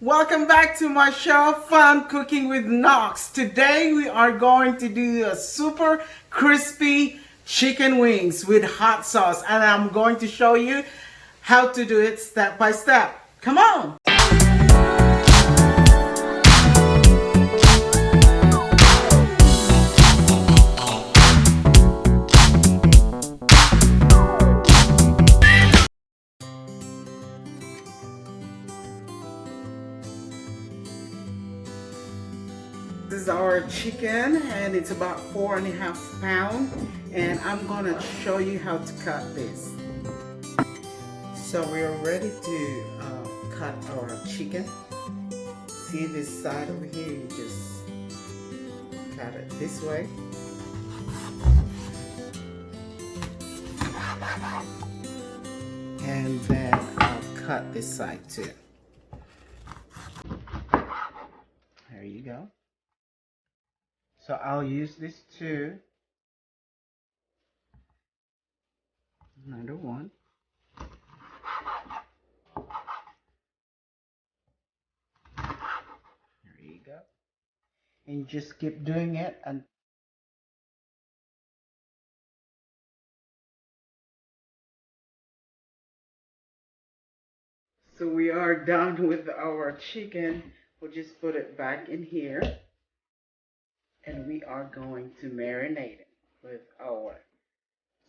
Welcome back to my show, Fun Cooking with Knox. Today we are going to do a super crispy chicken wings with hot sauce, and I'm going to show you how to do it step by step. Come on! This is our chicken, and it's about 4.5 pounds, and I'm gonna show you how to cut this. So we are ready to cut our chicken. See this side over here, you just cut it this way. And then I'll cut this side too. There you go. So I'll use this too. Another one. There you go. And you just keep doing it and so we are done with our chicken. We'll just put it back in here. And we are going to marinate it with our.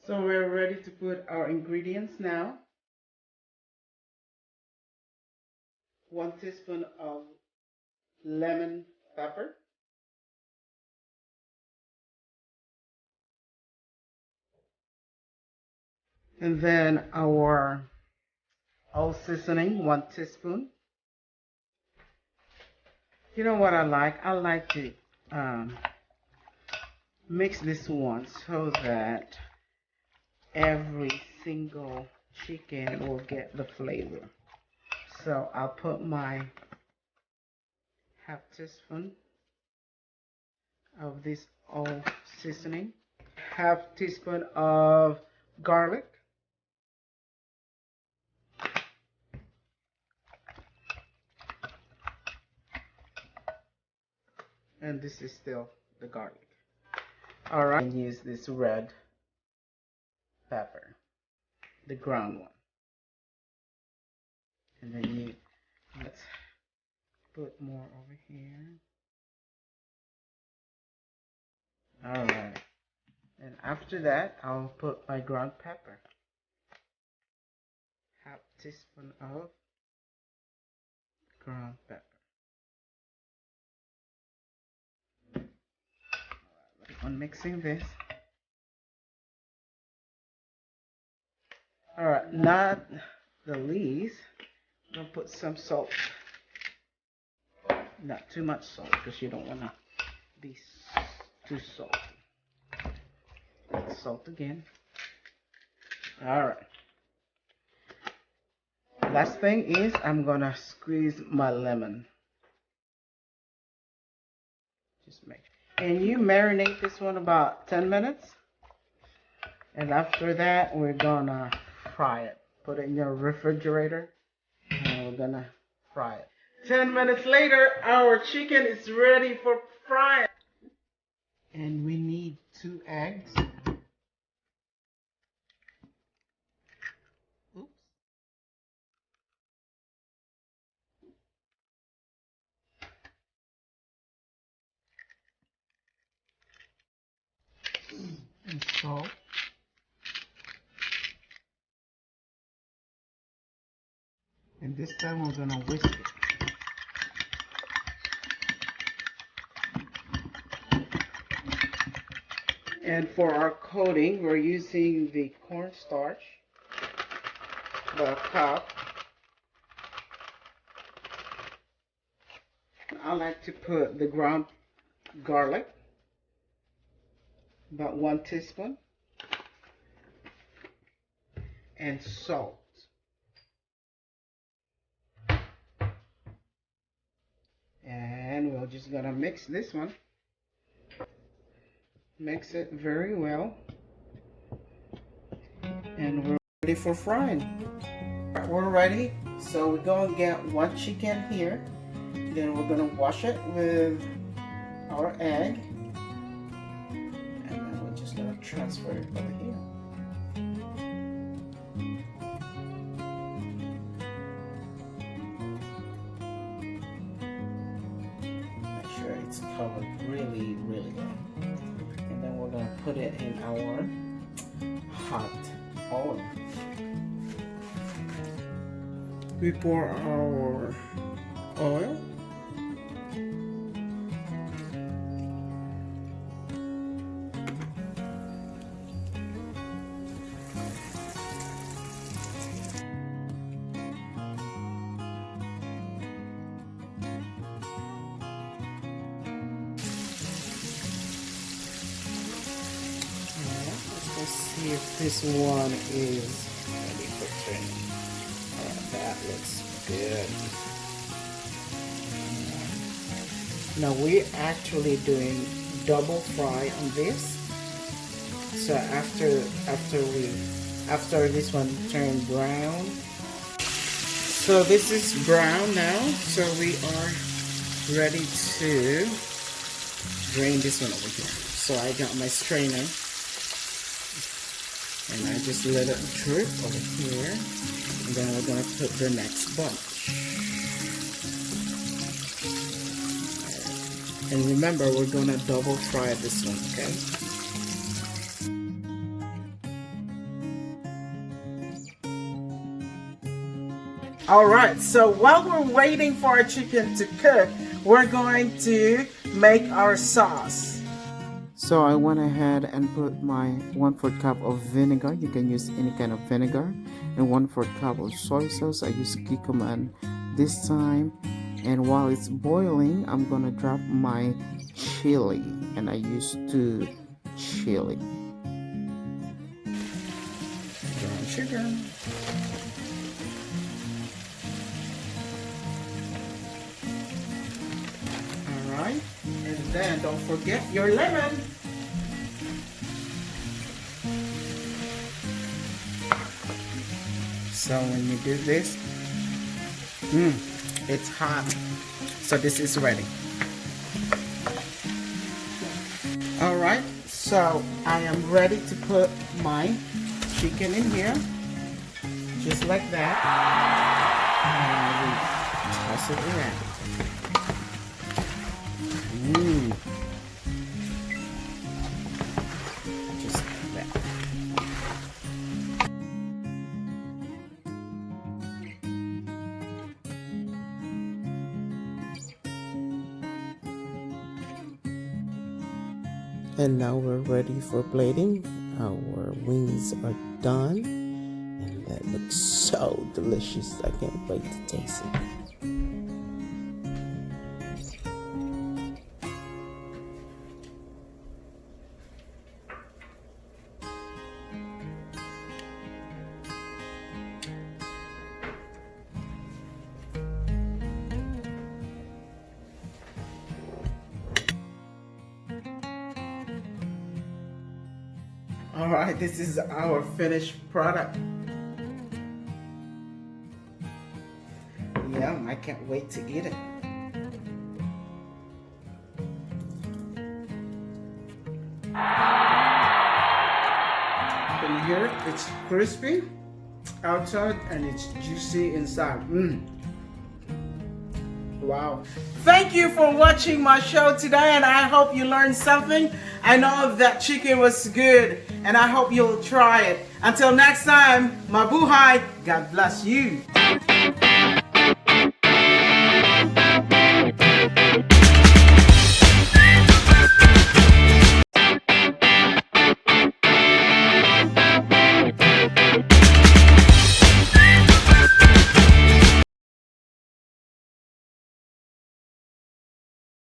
So we're ready to put our ingredients now. 1 teaspoon of lemon pepper. And then our all seasoning, 1 teaspoon. You know what I like? I like to mix this one so that every single chicken will get the flavor. So I'll put my half teaspoon of this all seasoning, half teaspoon of garlic, and this is still the garlic. Alright, and use this red pepper, the ground one. And then let's put more over here. Alright. And after that, I'll put my ground pepper. Half teaspoon of ground pepper. On mixing this. Alright, not the least, I'm going to put some salt. Not too much salt because you don't want to be too salty. Salt again. Alright. Last thing is I'm going to squeeze my lemon. Just make sure. And you marinate this one about 10 minutes. And after that, we're gonna fry it. Put it in your refrigerator. And we're gonna fry it. 10 minutes later, our chicken is ready for frying. And we need 2 eggs. Oops. And salt. And this time we're gonna whisk it. And for our coating, we're using the cornstarch, the cup. I like to put the ground garlic, about 1 teaspoon, and salt. And we're just gonna mix this one. Mix it very well. And we're ready for frying. We're ready. So we're gonna get 1 chicken here. Then we're gonna wash it with our egg, and then we're just gonna transfer it over here. Make sure it's covered really well. And then we're gonna put it in our hot oil. We pour our oil. Let's see if this one is ready for turning. Alright, that looks good. Now we're actually doing double fry on this. So after this one turned brown. So this is brown now. So we are ready to drain this one over here. So I got my strainer. And I just let it drip over here, and then we're gonna put the next bunch. And remember, we're gonna double fry this one, okay? Alright, so while we're waiting for our chicken to cook, we're going to make our sauce. So I went ahead and put my 1/4 cup of vinegar. You can use any kind of vinegar. And 1/4 cup of soy sauce. I use kikkoman this time. And while it's boiling, I'm gonna drop my chili. And I use 2 chili. Brown sugar. Alright. And then don't forget your lemon. So when you do this, it's hot. So this is ready. Alright, so I am ready to put my chicken in here. Just like that. And we toss it around. Just like that. And now we're ready for plating. Our wings are done. And that looks so delicious. I can't wait to taste it. Alright, this is our finished product. Yum, I can't wait to eat it. From here, it's crispy outside and it's juicy inside. Wow. Thank you for watching my show today, and I hope you learned something. I know that chicken was good, and I hope you'll try it. Until next time, mabuhay. God bless you.